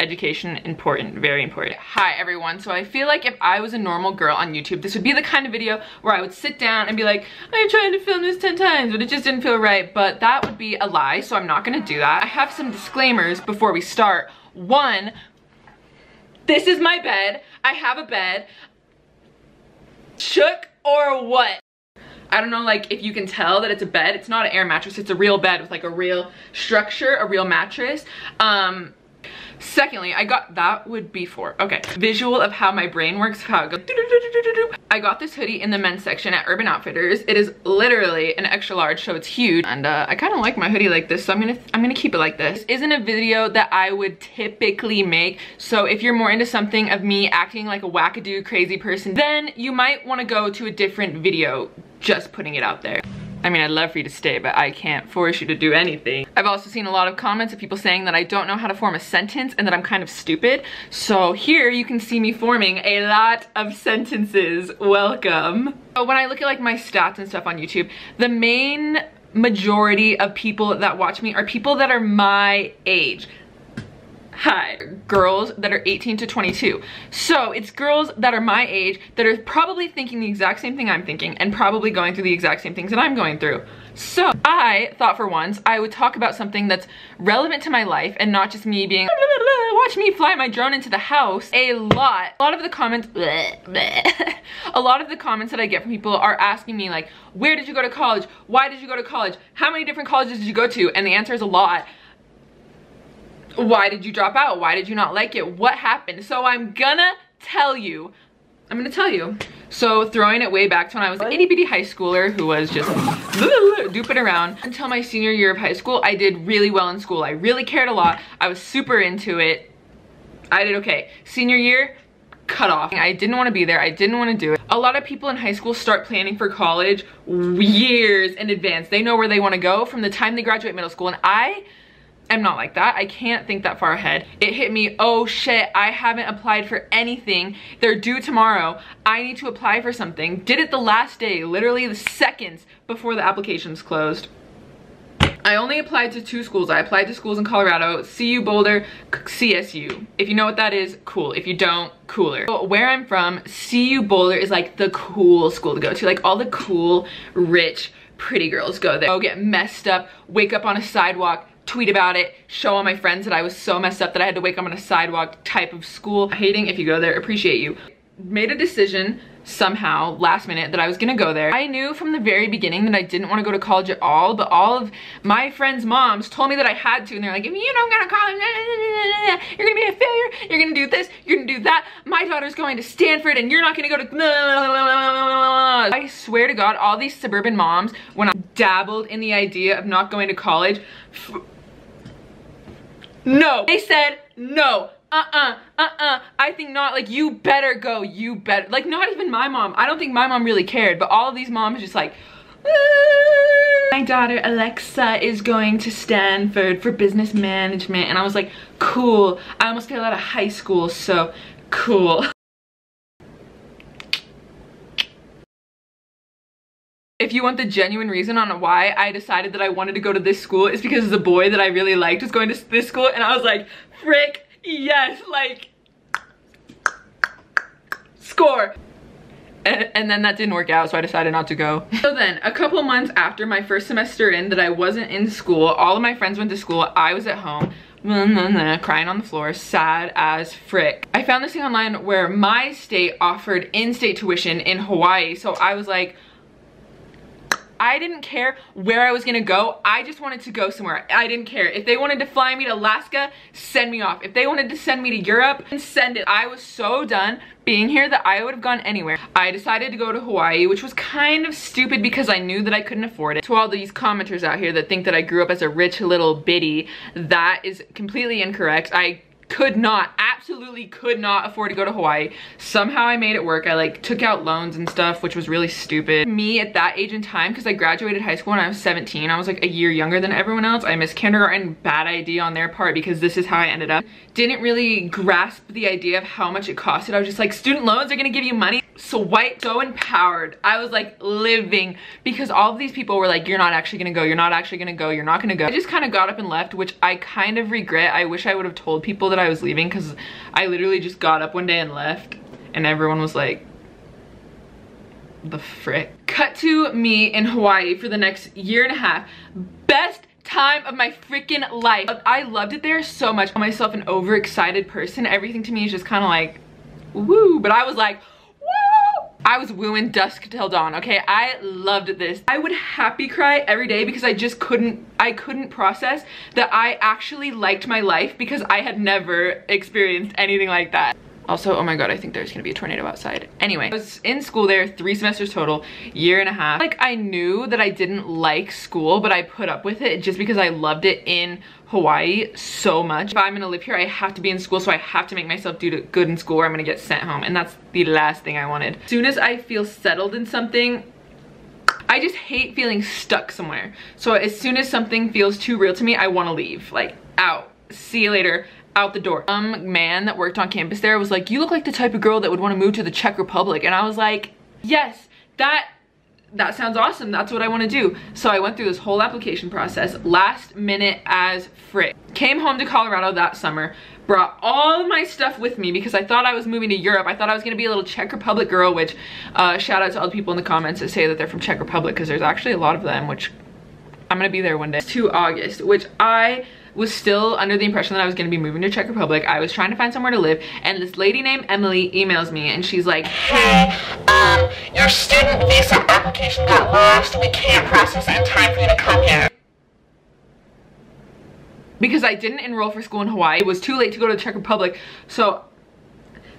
education, important, very important. Hi everyone, so I feel like if I was a normal girl on YouTube, this would be the kind of video where I would sit down and be like, I'm trying to film this 10 times, but it just didn't feel right. But that would be a lie, so I'm not gonna do that. I have some disclaimers before we start. One, this is my bed. I have a bed. Shook or what? I don't know, like, if you can tell that it's a bed. It's not an air mattress, it's a real bed with like a real structure, a real mattress. Secondly, that would be for, okay, visual of how my brain works, how it goes. I got this hoodie in the men's section at Urban Outfitters. It is literally an extra large, so it's huge. And I kind of like my hoodie like this, so I'm gonna keep it like this. This isn't a video that I would typically make, so if you're more into something of me acting like a wackadoo crazy person, then you might want to go to a different video. Just putting it out there. I mean, I'd love for you to stay, but I can't force you to do anything. I've also seen a lot of comments of people saying that I don't know how to form a sentence and that I'm kind of stupid. So here you can see me forming a lot of sentences. Welcome. So when I look at like my stats and stuff on YouTube, the main majority of people that watch me are people that are my age. Hi, girls that are 18 to 22. So it's girls that are my age that are probably thinking the exact same thing I'm thinking and probably going through the exact same things that I'm going through. So I thought for once I would talk about something that's relevant to my life and not just me being watch me fly my drone into the house. A lot of the comments a lot of the comments that I get from people are asking me like, where did you go to college? Why did you go to college? How many different colleges did you go to? And the answer is a lot. Why did you drop out? Why did you not like it? What happened? So I'm gonna tell you. So throwing it way back to when I was an itty bitty high schooler who was just dooping around until my senior year of high school, I did really well in school. I really cared a lot. I was super into it. I did okay. Senior year, cut off. I didn't want to be there. I didn't want to do it. A lot of people in high school start planning for college years in advance. They know where they want to go from the time they graduate middle school, and I'm not like that. I can't think that far ahead. It hit me, oh shit, I haven't applied for anything. They're due tomorrow. I need to apply for something. Did it the last day, literally the seconds before the applications closed. I only applied to 2 schools. I applied to schools in Colorado, CU Boulder, CSU. If you know what that is, cool. If you don't, cooler. So where I'm from, CU Boulder is like the cool school to go to. Like all the cool, rich, pretty girls go there. Go get messed up, wake up on a sidewalk, tweet about it, show all my friends that I was so messed up that I had to wake up on a sidewalk type of school. Hating if you go there, appreciate you. Made a decision somehow last minute that I was gonna go there. I knew from the very beginning that I didn't want to go to college at all, but all of my friends' moms told me that I had to, and they're like, if you don't go to college, you're gonna be a failure, you're gonna do this, you're gonna do that, my daughter's going to Stanford and you're not gonna go to I swear to God, all these suburban moms, when I dabbled in the idea of not going to college, no, they said no. I think not. Like, you better go, you better. Like, not even my mom. I don't think my mom really cared, but all of these moms just like, my daughter Alexa is going to Stanford for business management. And I was like, cool. I almost failed out of high school, so cool. If you want the genuine reason on why I decided that I wanted to go to this school, it's because the boy that I really liked was going to this school, and I was like, frick, yes, like, score. And then that didn't work out, so I decided not to go. So then, a couple months after my first semester in that I wasn't in school, all of my friends went to school, I was at home, crying on the floor, sad as frick. I found this thing online where my state offered in-state tuition in Hawaii, so I was like, I didn't care where I was gonna go. I just wanted to go somewhere. I didn't care. If they wanted to fly me to Alaska, send me off. If they wanted to send me to Europe, send it. I was so done being here that I would have gone anywhere. I decided to go to Hawaii, which was kind of stupid because I knew that I couldn't afford it. To all these commenters out here that think that I grew up as a rich little biddy, that is completely incorrect. I could not, absolutely absolutely could not afford to go to Hawaii. Somehow I made it work. I like took out loans and stuff, which was really stupid. Me at that age and time, because I graduated high school when I was 17. I was like a year younger than everyone else. I missed kindergarten. Bad idea on their part, because this is how I ended up. Didn't really grasp the idea of how much it costed. I was just like, student loans are gonna give you money. So white, so empowered. I was like living, because all of these people were like, you're not actually gonna go, you're not actually gonna go, you're not gonna go. I just kind of got up and left, which I kind of regret. I wish I would have told people that I was leaving, because I literally just got up one day and left, and everyone was like, the frick. Cut to me in Hawaii for the next year and a half. Best time of my freaking life. I loved it there so much. I call myself an overexcited person. Everything to me is just kind of like, woo, but I was like, I was wooing dusk till dawn, okay? I loved this. I would happy cry every day because I just couldn't process that I actually liked my life, because I had never experienced anything like that. Also, oh my god, I think there's gonna be a tornado outside. Anyway, I was in school there 3 semesters total, year and a half. Like, I knew that I didn't like school, but I put up with it just because I loved it in Hawaii so much. If I'm gonna live here, I have to be in school, so I have to make myself do good in school or I'm gonna get sent home, and that's the last thing I wanted. As soon as I feel settled in something, I just hate feeling stuck somewhere. So as soon as something feels too real to me, I wanna leave. Like, out. See you later. Out the door. Some man that worked on campus there was like, you look like the type of girl that would want to move to the Czech Republic. And I was like, yes, that sounds awesome. That's what I want to do. So I went through this whole application process, last minute as frick. Came home to Colorado that summer, brought all of my stuff with me because I thought I was moving to Europe. I thought I was gonna be a little Czech Republic girl, which shout out to all the people in the comments that say that they're from Czech Republic, because there's actually a lot of them, which I'm gonna be there one day. To August, which I was still under the impression that I was gonna be moving to Czech Republic. I was trying to find somewhere to live, and this lady named Emily emails me, and she's like, hey, your student visa application got lost. We can't process it in time for you to come here. Because I didn't enroll for school in Hawaii. It was too late to go to the Czech Republic, so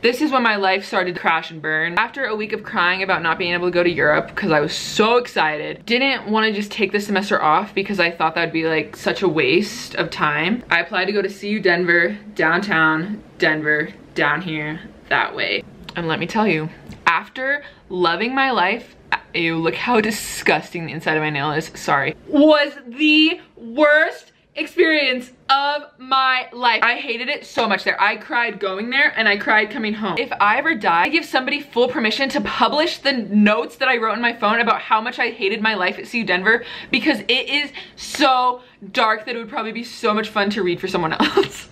this is when my life started to crash and burn. After a week of crying about not being able to go to Europe because I was so excited, didn't want to just take the semester off because I thought that would be like such a waste of time. I applied to go to CU Denver, downtown Denver, down here, that way. And let me tell you, after loving my life, ew, look how disgusting the inside of my nail is, sorry, was the worst experience of my life. I hated it so much there. I cried going there and I cried coming home. If I ever die, I give somebody full permission to publish the notes that I wrote in my phone about how much I hated my life at CU Denver, because it is so dark that it would probably be so much fun to read for someone else.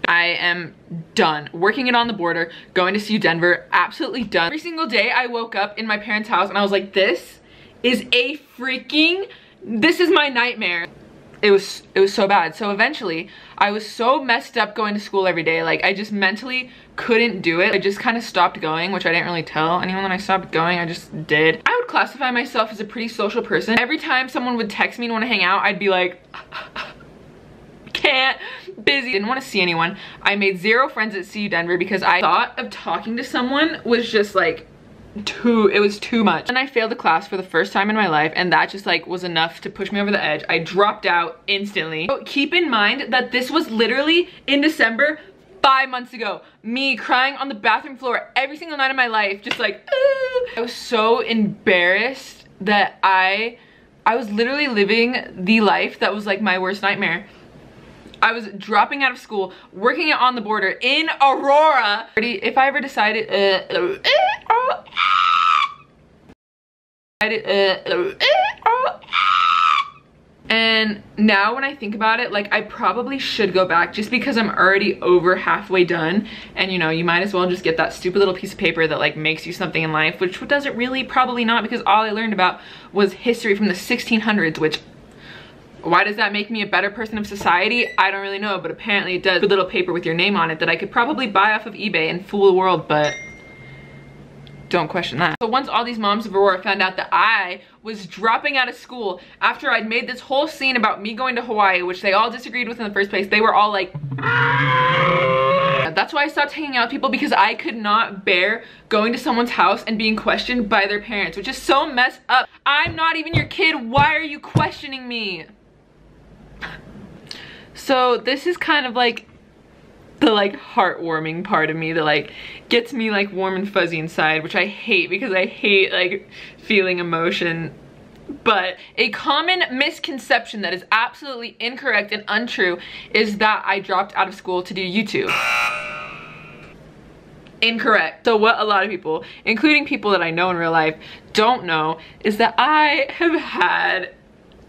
I am done working it on the border, going to CU Denver, absolutely done. Every single day I woke up in my parents' house and I was like, this is my nightmare. It was so bad. So eventually I was so messed up going to school every day. Like, I just mentally couldn't do it. I just kind of stopped going, which I didn't really tell anyone that I stopped going. I just did. I would classify myself as a pretty social person. Every time someone would text me and want to hang out, I'd be like, can't, busy, didn't want to see anyone. I made 0 friends at CU Denver because I thought of talking to someone was just like, it was too much. And I failed a class for the first time in my life, and that just like was enough to push me over the edge. I dropped out instantly. So keep in mind that this was literally in December 5 months ago. Me crying on the bathroom floor every single night of my life, just like, I was so embarrassed that I was literally living the life that was like my worst nightmare. I was dropping out of school, working on the border in Aurora. If I ever decided, and now when I think about it, like, I probably should go back just because I'm already over halfway done. And you know, you might as well just get that stupid little piece of paper that like makes you something in life, which doesn't really, probably not, because all I learned about was history from the 1600s, which, why does that make me a better person of society? I don't really know, but apparently it does. A little paper with your name on it that I could probably buy off of eBay and fool the world, but don't question that. So once all these moms of Aurora found out that I was dropping out of school after I'd made this whole scene about me going to Hawaii, which they all disagreed with in the first place, they were all like, that's why I stopped hanging out with people, because I could not bear going to someone's house and being questioned by their parents, which is so messed up. I'm not even your kid. Why are you questioning me? So this is kind of like the like heartwarming part of me that like gets me like warm and fuzzy inside, which I hate because I hate like feeling emotion. But a common misconception that is absolutely incorrect and untrue is that I dropped out of school to do YouTube. Incorrect. So what a lot of people, including people that I know in real life, don't know is that I have had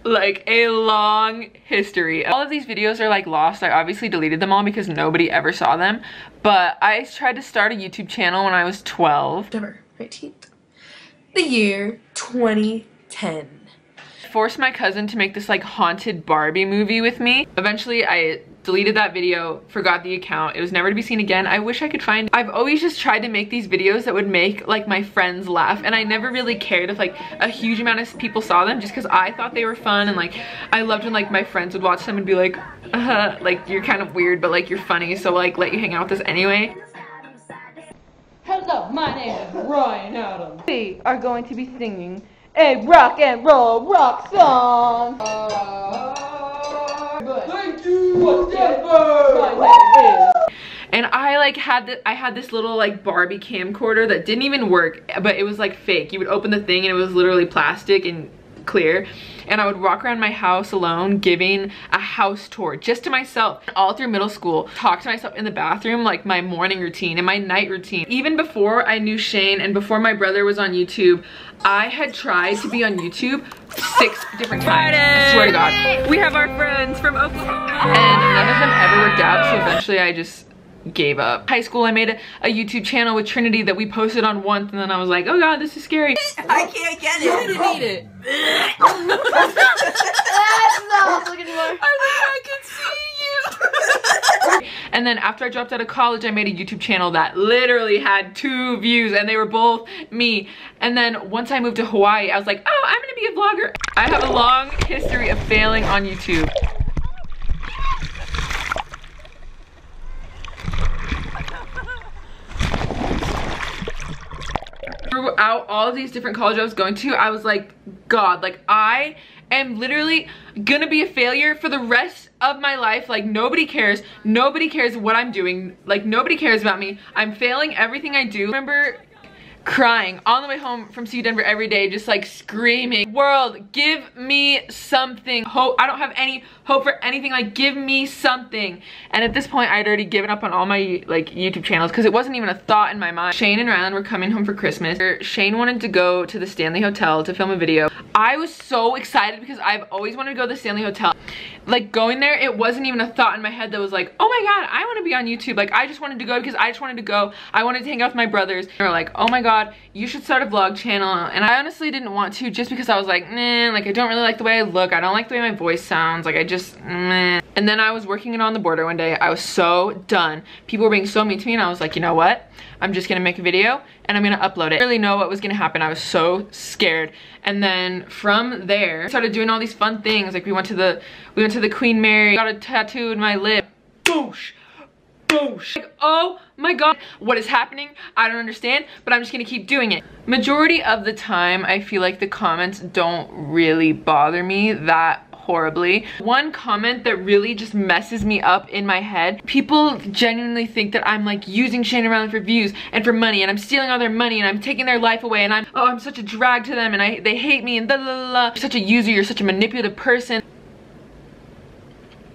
like a long history. All of these videos are like lost. I obviously deleted them all because nobody ever saw them, but I tried to start a YouTube channel when I was 12. September 19th, the year 2010. I forced my cousin to make this like haunted Barbie movie with me. Eventually I deleted that video, forgot the account. It was never to be seen again. I wish I could find it. I've always just tried to make these videos that would make like my friends laugh, and I never really cared if like a huge amount of people saw them, just because I thought they were fun, and like I loved when like my friends would watch them and be like, like you're kind of weird but like you're funny, so like let you hang out with us anyway. Hello, my name is Ryan Adams. We are going to be singing a rock and roll rock song. Thank you, and I like had this little like Barbie camcorder that didn't even work, but it was like fake. You would open the thing and it was literally plastic and clear, and I would walk around my house alone giving a house tour just to myself. All through middle school, talk to myself in the bathroom, like my morning routine and my night routine. Even before I knew Shane and before my brother was on YouTube, I had tried to be on YouTube 6 different times. I swear to God. We have our friends from Oklahoma, and none of them ever worked out, so eventually I just gave up. High school, I made a YouTube channel with Trinity that we posted on once, and then I was like, oh God, this is scary. I can't get it. You didn't eat it. No, look anymore. I can see you. And then after I dropped out of college, I made a YouTube channel that literally had 2 views, and they were both me. And then once I moved to Hawaii, I was like, oh, I'm gonna be a vlogger. I have a long history of failing on YouTube. Throughout all of these different colleges I was going to, I was like, God, like I am literally gonna be a failure for the rest of my life. Like nobody cares what I'm doing, like nobody cares about me. I'm failing everything I do. I remember crying on the way home from CU Denver every day, just like screaming, world, give me something. Hope. I don't have any hope for anything, like give me something. And at this point I'd already given up on all my like YouTube channels because it wasn't even a thought in my mind. Shane and Rylan were coming home for Christmas. Shane wanted to go to the Stanley Hotel to film a video. I was so excited because I've always wanted to go to the Stanley Hotel. Like going there, it wasn't even a thought in my head that was like, oh my God, I want to be on YouTube. Like I just wanted to go because I just wanted to go. I wanted to hang out with my brothers. They were like, oh my God, you should start a vlog channel. And I honestly didn't want to, just because I was like, nah, like I don't really like the way I look. I don't like the way my voice sounds. Like I just, meh. And then I was working it on the border one day. I was so done. People were being so mean to me, and I was like, you know what? I'm just gonna make a video and I'm gonna upload it. I didn't really know what was gonna happen. I was so scared. And then from there, I started doing all these fun things. Like we went to the Queen Mary, got a tattoo in my lip. Boosh. Boosh. Like, oh my God, what is happening? I don't understand, but I'm just gonna keep doing it. Majority of the time, I feel like the comments don't really bother me that horribly. One comment that really just messes me up in my head, people genuinely think that I'm like using Shane and Rylan for views and for money, and I'm stealing all their money, and I'm taking their life away, and I'm such a drag to them, and they hate me, and blah, blah, blah, blah. You're such a user, you're such a manipulative person.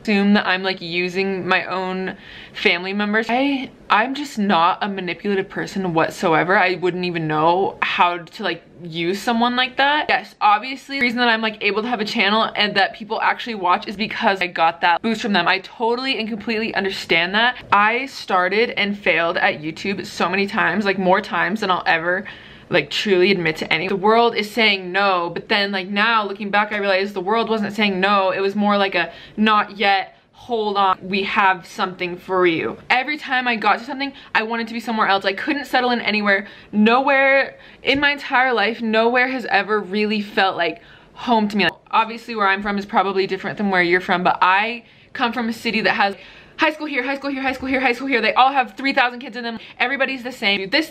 Assume that I'm like using my own family members. I'm just not a manipulative person whatsoever. I wouldn't even know how to like use someone like that. Yes, obviously the reason that I'm like able to have a channel and that people actually watch is because I got that boost from them. I totally and completely understand that. I started and failed at YouTube so many times, like more times than I'll ever like truly admit to any. The world is saying no, but then like now looking back, I realized the world wasn't saying no. It was more like a not yet, hold on, we have something for you. Every time I got to something, I wanted to be somewhere else. I couldn't settle in anywhere. Nowhere in my entire life, nowhere has ever really felt like home to me. Obviously where I'm from is probably different than where you're from, but I come from a city that has high school here, high school here, high school here, high school here. They all have 3,000 kids in them. Everybody's the same. This,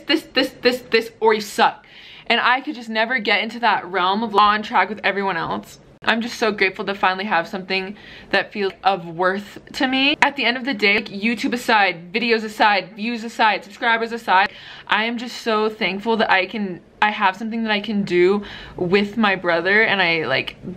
or you suck. And I could just never get into that realm of on track with everyone else. I'm just so grateful to finally have something that feels of worth to me. At the end of the day, like, YouTube aside, videos aside, views aside, subscribers aside, I am just so thankful that I have something that I can do with my brother, and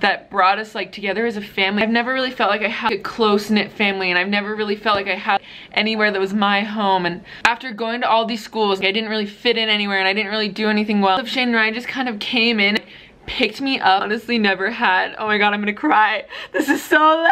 that brought us like together as a family. I've never really felt like I had a close-knit family, and I've never really felt like I had anywhere that was my home. And after going to all these schools, I didn't really fit in anywhere, and I didn't really do anything well. Shane and Ryan just kind of came in, picked me up. Honestly, never had. Oh my god, I'm gonna cry. This is so lame.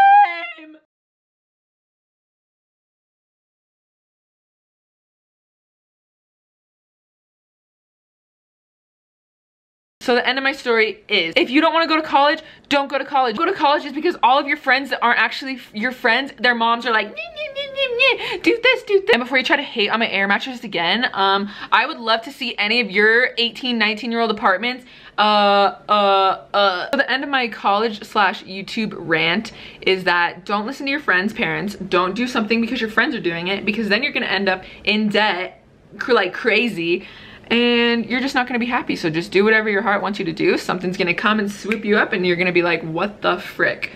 So the end of my story is, if you don't want to go to college, don't go to college. Go to college is because all of your friends that aren't actually your friends, their moms are like, do this, do that. And before you try to hate on my air mattress again, I would love to see any of your 18, 19-year-old apartments. So the end of my college/YouTube rant is that don't listen to your friends' parents. Don't do something because your friends are doing it, because then you're gonna end up in debt like crazy, and you're just not gonna be happy. So just do whatever your heart wants you to do. Something's gonna come and swoop you up, and you're gonna be like, what the frick?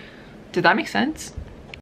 Did that make sense?